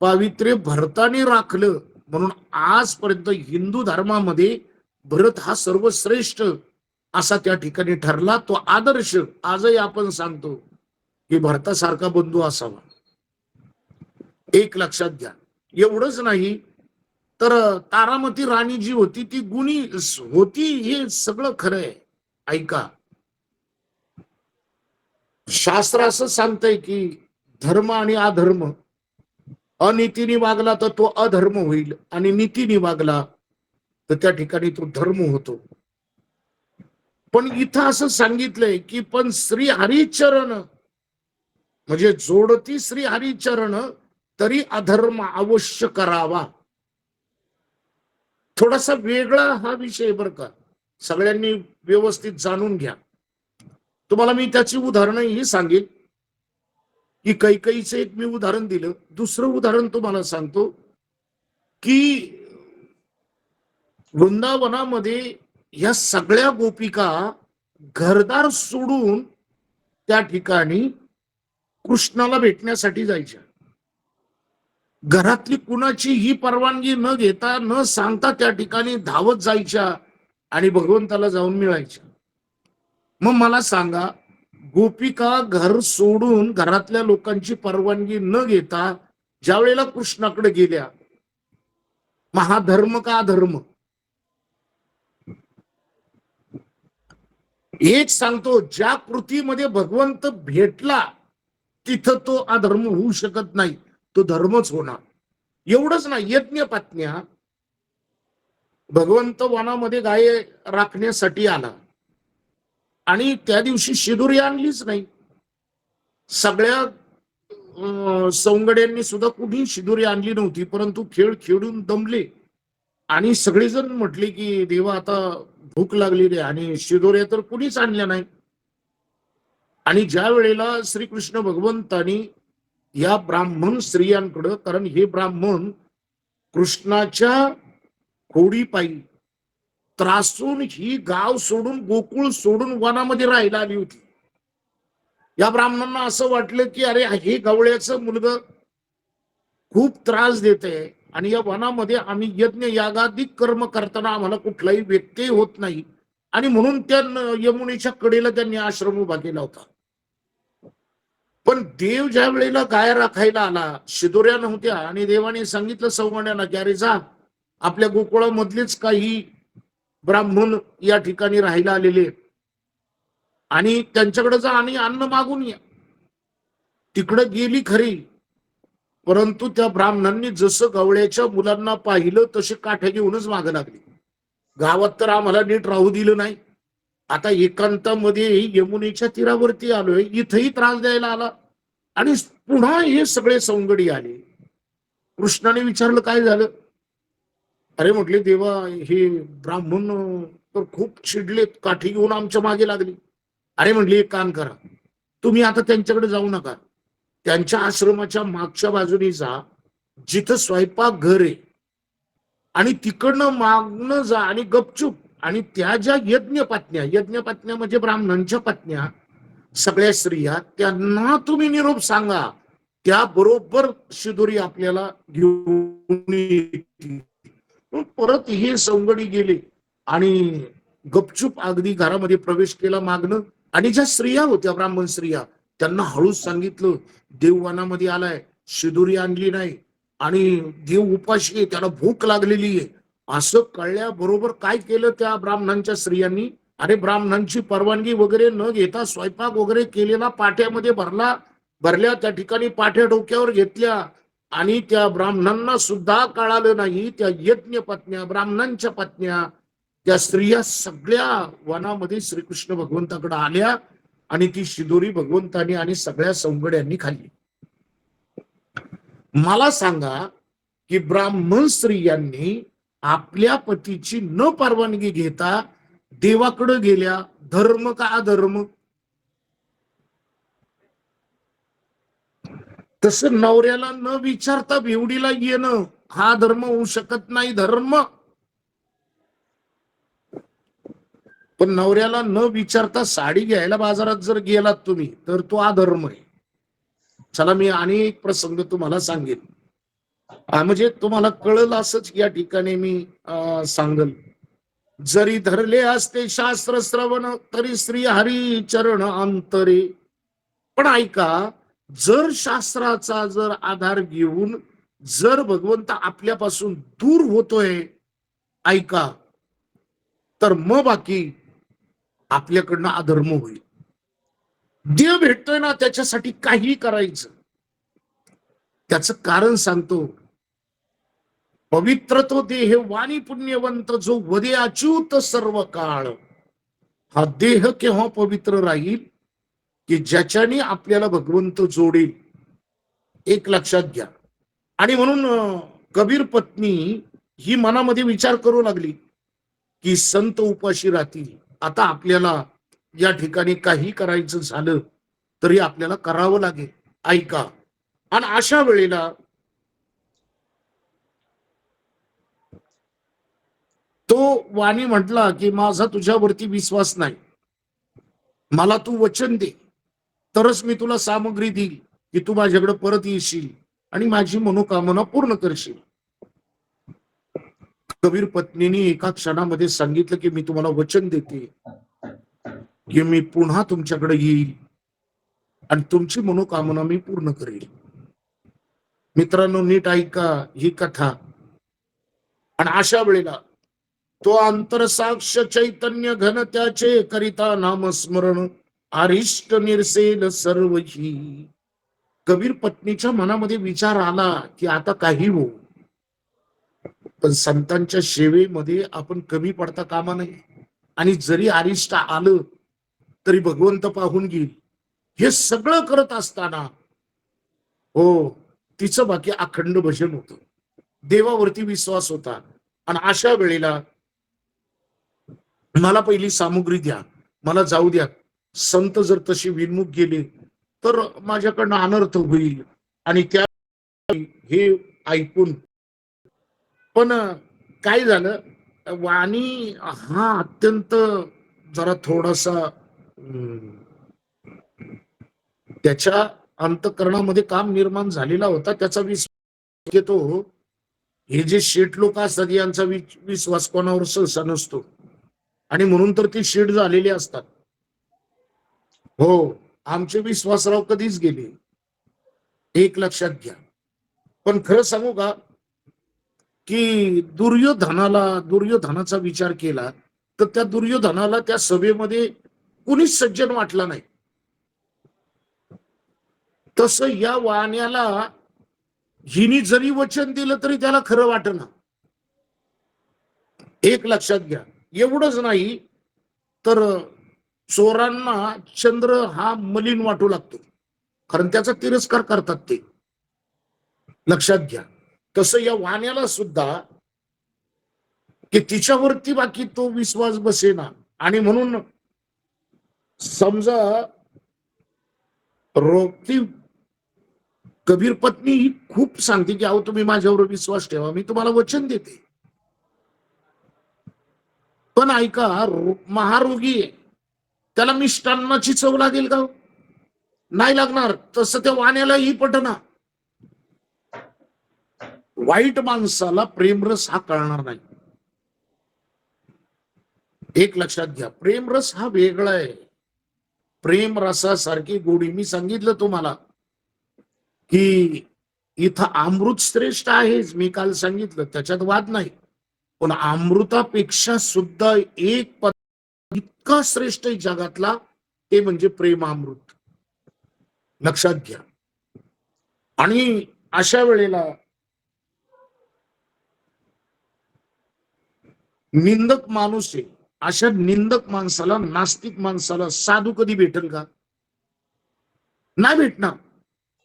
पावित्र्य भरताने राखलं, म्हणून आजपर्यंत हिंदू धर्मामध्ये भरत हा सर्वश्रेष्ठ असा त्या ठिकाणी ठरला. तो आदर्श आजही आपण सांगतो की भरतासारखा बंधू असावा. एक लक्षात घ्या. एवढंच नाही तर तारामती राणी जी होती ती गुणी होती, हे सगळं खरं आहे. ऐका. शास्त्र असं सांगतंय की धर्म आणि अधर्म, अनीतीने वागला तर तो अधर्म होईल आणि नीतीने वागला तर त्या ठिकाणी तो धर्म होतो. पण इथं असं सांगितलंय की पण श्री हरिचरण म्हणजे जोडती श्री हरिचरण तरी अधर्म अवश्य करावा. थोडासा वेगळा हा विषय बर का, सगळ्यांनी व्यवस्थित जाणून घ्या. तुम्हाला मी त्याची उदाहरणही सांगेल की कैकेयीचं एक मी उदाहरण दिलं. दुसरं उदाहरण तुम्हाला सांगतो की वृंदावनामध्ये या सगळ्या गोपिका घरदार सोडून त्या ठिकाणी कृष्णाला भेटण्यासाठी जायच्या. घरातली कुणाची ही परवानगी न घेता न सांगता त्या ठिकाणी धावत जायच्या आणि भगवंताला जाऊन मिळायच्या. मग मला सांगा, गोपिका घर सोडून घरातल्या लोकांची परवानगी न घेता ज्या वेळेला कृष्णाकडे गेल्या, महाधर्म का अधर्म? एक सांगतो, ज्या कृतीमध्ये भगवंत भेटला तिथं तो अधर्म होऊ शकत नाही, तो धर्मच होणार. एवढंच नाही, यज्ञ पत्न्या भगवंत वनामध्ये गाय राखण्यासाठी आला आणि त्या दिवशी शिदोरी आणलीच नाही. सगळ्या सौंगड्यांनी सुद्धा कुणी शिदोरी आणली नव्हती, परंतु खेळ खेळून दमले आणि सगळेजण म्हटले की देवा आता भूक लागली रे, आणि शिदोऱ्या तर कुणीच आणल्या नाही. आणि ज्या वेळेला श्रीकृष्ण भगवंतानी या ब्राह्मण स्त्रियांकडं, कारण हे ब्राह्मण कृष्णाच्या खोडीपायी त्रासून ही गाव सोडून गोकुळ सोडून वनामध्ये राहायला आली होती. या ब्राह्मणांना असं वाटलं की अरे हे गवळ्याचं मुलगा खूप त्रास देते आणि या वनामध्ये आम्ही यज्ञ यागाधिक कर्म करताना आम्हाला कुठलाही व्यत्यय होत नाही, आणि म्हणून त्या यमुनेच्या कडेला त्यांनी आश्रम उभा केला होता. पण देव ज्या वेळेला गाय राखायला आला, शिदोऱ्या नव्हत्या, आणि देवाने सांगितलं सौगंड्यांना की अरे जा, आपल्या गोकुळामधलेच काही ब्राह्मण या ठिकाणी राहायला आलेले आणि त्यांच्याकडे जा आणि अन्न मागून या. तिकडे गेली खरी, परंतु त्या ब्राह्मणांनी जसं गवळ्याच्या मुलांना पाहिलं तसे काठ्या घेऊनच मागे लागली. गावात तर आम्हाला नीट राहू दिलं नाही, आता एकांतामध्ये यमुनेच्या तीरावरती आलोय, इथंही त्रास द्यायला आला. आणि पुन्हा हे सगळे सौंगडी आले. कृष्णाने विचारलं काय झालं? अरे म्हटले देवा, हे ब्राह्मण तर खूप चिडलेत, काठी घेऊन आमच्या मागे लागली. अरे म्हटले एक काम करा, तुम्ही आता त्यांच्याकडे जाऊ नका, त्यांच्या आश्रमाच्या मागच्या बाजूनी जा, जिथं स्वयंपाक घर आहे, आणि तिकडनं मागणं जा आणि गपचूप, आणि त्या ज्या यज्ञपत्न्या म्हणजे ब्राह्मणांच्या पत्न्या, सगळ्या स्त्रिया, त्यांना तुम्ही निरोप सांगा. त्या बरोबर शिदोरी आपल्याला घेऊन येतील. परत हे सवंगडी गेले आणि गपचूप अगदी घरामध्ये प्रवेश केला मागणं. आणि ज्या स्त्रिया होत्या, ब्राह्मण स्त्रिया, त्यांना हळूच सांगितलं, देव वनामध्ये आलाय, शिदोरी आणली नाही आणि देव उपाशी आहे, त्याला भूक लागलेली आहे. असं कळल्याबरोबर काय केलं त्या ब्राह्मणांच्या स्त्रियांनी, अरे ब्राह्मणांची परवानगी वगैरे न घेता स्वयंपाक वगैरे केलेला पाट्यामध्ये भरल्या, त्या ठिकाणी पाट्या डोक्यावर घेतल्या, आणि त्या ब्राह्मणांना सुद्धा कळालं नाही. त्या यज्ञ पत्न्या, ब्राह्मणांच्या पत्न्या, त्या स्त्रिया सगळ्या वनामध्ये श्रीकृष्ण भगवंताकडे आल्या आणि ती शिदोरी भगवंतांनी आणि सगळ्या सौंगड्यांनी खाल्ली. मला सांगा की ब्राह्मण स्त्रियांनी आपल्या पतीची न परवानगी घेता देवाकडे गेल्या, धर्म का अधर्म? तसं नवऱ्याला न विचारता भिवडीला येणं हा धर्म होऊ शकत नाही. धर्म पण नवऱ्याला न विचारता साडी घ्यायला बाजारात जर गेलात तुम्ही, तर तो अधर्म आहे. चला मी आणि एक प्रसंग तुम्हाला सांगेन, म्हणजे तुम्हाला कळलं असंच या ठिकाणी मी सांगल. जरी धरले असते शास्त्र श्रवण, तरी श्री हरी चरण अंतरे. पण ऐका, जर शास्त्राचा जर आधार घेऊन जर भगवंत आपल्यापासून दूर होतोय, ऐका, तर मग बाकी आपल्याकडनं अधर्म होईल. देव भेटतोय ना, त्याच्यासाठी काही करायचं. त्याचं कारण सांगतो. पवित्र तो देह वाणी पुण्यवंत, जो वदे अच्युत सर्व काळ. हा देह केव्हा पवित्र राहील? की ज्याच्याने आपल्याला भगवंत जोडेल. एक लक्षात घ्या. आणि म्हणून कबीर पत्नी ही मनामध्ये विचार करू लागली की संत उपाशी राहतील, आता आपल्याला या ठिकाणी काही करायचं झालं तरी आपल्याला करावं लागेल. ऐका, आणि अशा वेळेला तो वाणी म्हटला की माझा तुझ्यावरती विश्वास नाही, मला तू वचन दे, तरच मी तुला सामग्री देईल की तू माझ्याकडे परत येशील आणि माझी मनोकामना पूर्ण करशील. कबीर पत्नीने एका क्षणामध्ये सांगितलं की मी तुम्हाला वचन देते की मी पुन्हा तुमच्याकडे येईल आणि तुमची मनोकामना मी पूर्ण करेल. मित्रांनो, नीट ऐका ही कथा. आणि अशा वेळेला तो अंतरसाक्ष चैतन्य घन, त्याचे करिता नामस्मरण, अरिष्ट निरसेल सर्व ही. कबीर पत्नीच्या मनामध्ये विचार आला की आता काही हो, पण संतांच्या सेवेमध्ये आपण कमी पडता कामा नये. आणि जरी अरिष्ट आलं तरी भगवंत पाहून घेईल. हे सगळं करत असताना हो, तिचं बाकी अखंड भजन होतं, देवावरती विश्वास होता. आणि अशा वेळेला मला पहिली सामुग्री द्या, मला जाऊ द्या, संत जर तशी विनमुख गेले तर माझ्याकडनं अनर्थ होईल. आणि त्या हे ऐकून पण काय झालं, वाणी हा अत्यंत जरा थोडासा त्याच्या अंतःकरणामध्ये काम निर्माण झालेला होता, त्याचा विश्वास घेतो. हे जे शेठ लोक असतात यांचा विश्वास कोणावर सहसा नसतो, आणि म्हणून तर ते शेठ झालेले असतात. हो, आमचे विश्वासराव कधीच गेले, एक लक्षात घ्या. पण खरं सांगू का की दुर्योधनाचा विचार केला तर त्या दुर्योधनाला त्या सभेमध्ये कुणीच सज्जन वाटला नाही. तसं या वाण्याला हिनी जरी वचन दिलं तरी त्याला खरं वाटना. एक लक्षात घ्या. एवढंच नाही तर चोरांना चंद्र हा मलिन वाटू लागतो, कारण त्याचा तिरस्कार करतात ते. लक्षात घ्या. तसं या वाण्याला सुद्धा की तिच्यावरती बाकी तो विश्वास बसेना. आणि म्हणून समजा रोक्ती कबीर पत्नी ही खूप सांगते की अहो तुम्ही माझ्यावर विश्वास ठेवा, मी तुम्हाला वचन देते. पण ऐका, महारोगी आहे, त्याला मिष्टान्नाची चव लागेल का? नाही लागणार. तसं त्या वाण्यालाही पटना. वाईट माणसाला प्रेमरस हा कळणार नाही. एक लक्षात घ्या, प्रेमरस हा वेगळा आहे. प्रेम रसासारखी गोडी, मी सांगितलं तुम्हाला की इथं अमृत श्रेष्ठ आहेच, मी काल सांगितलं, त्याच्यात वाद नाही. पण अमृतापेक्षा सुद्धा एक पदार्थ इतका श्रेष्ठ आहे जगातला, ते म्हणजे प्रेमामृत. लक्षात घ्या. आणि अशा वेळेला निंदक माणूस आहे, अशा निंदक माणसाला, नास्तिक माणसाला साधू कधी भेटेल का? नाही भेटणार.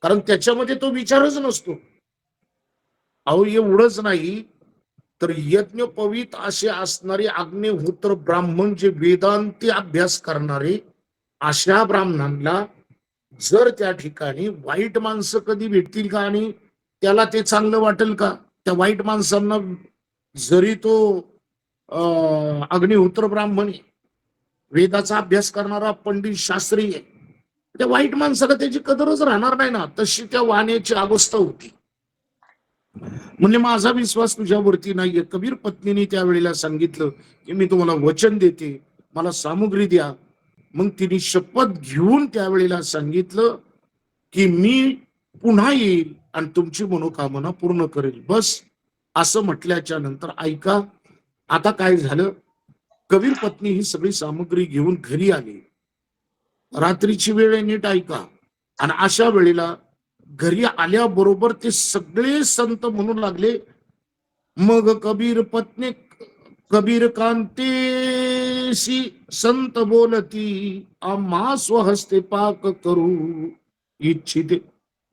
कारण त्याच्यामध्ये तो विचारच नसतो. अहो एवढंच नाही तर यज्ञोपवीत असे असणारे अग्निहोत्र ब्राह्मण, जे वेदांती अभ्यास करणारे, अशा ब्राह्मणांना जर त्या ठिकाणी वाईट माणसं कधी भेटतील का आणि त्याला ते चांगलं वाटेल का? त्या वाईट माणसांना, जरी तो अग्निहोत्र ब्राह्मण आहे, वेदाचा अभ्यास करणारा पंडित शास्त्री आहे, त्या वाईट माणसाला त्याची कदरच राहणार नाही ना. तशी त्या वाण्याची अवस्था होती. म्हणजे माझा विश्वास तुझ्यावरती नाहीये. कबीर पत्नीने त्यावेळेला सांगितलं की मी तुम्हाला वचन देते, मला सामुग्री द्या. मग तिने शपथ घेऊन त्यावेळेला सांगितलं की मी पुन्हा येईल आणि तुमची मनोकामना पूर्ण करेल. बस असं म्हटल्याच्या नंतर ऐका, आता काय झालं, कबीर पत्नी ही सगळी सामग्री घेऊन घरी आली. रात्रीची वेळ आहे, नीट ऐका. आणि अशा वेळेला घरी आल्याबरोबर ते सगळे संत म्हणू लागले, मग कबीर पत्नी कबीर कांतेशी संत बोलती, आम्हा स्वहस्ते पाक करू इच्छिते.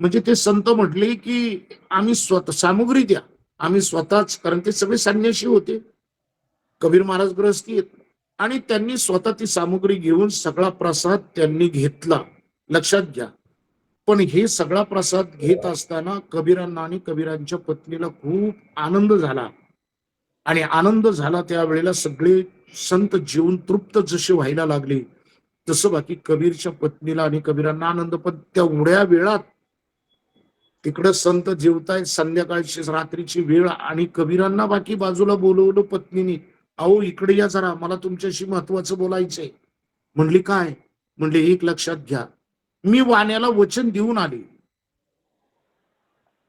म्हणजे ते संत म्हटले की आम्ही स्वतः सामुग्री द्या, आम्ही स्वतःच, कारण ते सगळे संन्याशी होते, कबीर महाराज ग्रस्ती आहेत, आणि त्यांनी स्वतः ती सामुग्री घेऊन सगळा प्रसाद त्यांनी घेतला. लक्षात घ्या. पण हे सगळा प्रसाद घेत असताना कबीरांना आणि कबीरांच्या पत्नीला खूप आनंद झाला. आणि आनंद झाला त्यावेळेला सगळे संत जेवून तृप्त जसे व्हायला लागले, तसं बाकी कबीरच्या पत्नीला आणि कबीरांना आनंद. पण तेवढ्या वेळात तिकडं संत जेवतायत, संध्याकाळची रात्रीची वेळ, आणि कबीरांना बाकी बाजूला बोलवलं पत्नीने. अहो इकडे या जरा, मला तुमच्याशी महत्वाचं बोलायचंय. म्हणली काय? म्हणले एक लक्षात घ्या, मी वाण्याला वचन देऊन आले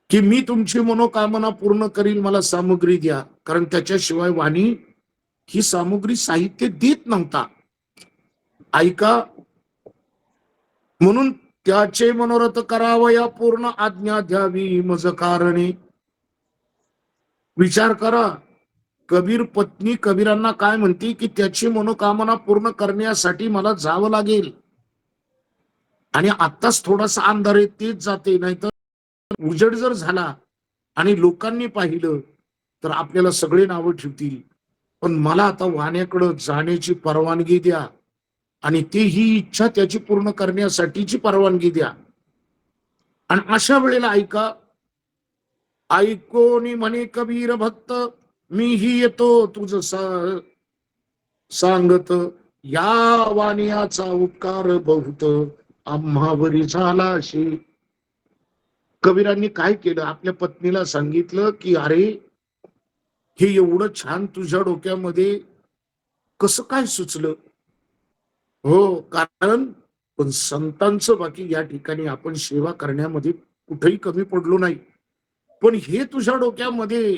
की मी तुमची मनोकामना पूर्ण करील, मला सामुग्री द्या. कारण त्याच्याशिवाय वाणी ही सामुग्री साहित्य देत नव्हता. ऐका, म्हणून त्याचे मनोरथ करावया पूर्ण आज्ञा द्यावी मज कारणे. विचार करा, कबीर पत्नी कबीरांना काय म्हणते की त्याची मनोकामना पूर्ण करण्यासाठी मला जावं लागेल, आणि आत्ताच थोडासा अंधार आहे, तेच जाते, नाहीतर उजेड जर झाला आणि लोकांनी पाहिलं तर आपल्याला सगळे नावं ठेवतील. पण मला आता वाण्याकडे जाण्याची परवानगी द्या, आणि ती ही इच्छा त्याची पूर्ण करण्यासाठीची परवानगी द्या. आणि अशा वेळेला ऐका, ऐकोनी म्हणे कबीर भक्त, मीही येतो तुझ सांगत, या वाणियाचा उपकार बहुत आम्हावरी झाला अशी. कबीरांनी काय केलं, आपल्या पत्नीला सांगितलं की अरे, हे एवढं छान तुझ्या डोक्यामध्ये कसं काय सुचलं? हो, कारण पण संतांचं बाकी या ठिकाणी आपण सेवा करण्यामध्ये कुठेही कमी पडलो नाही. पण हे तुझ्या डोक्यामध्ये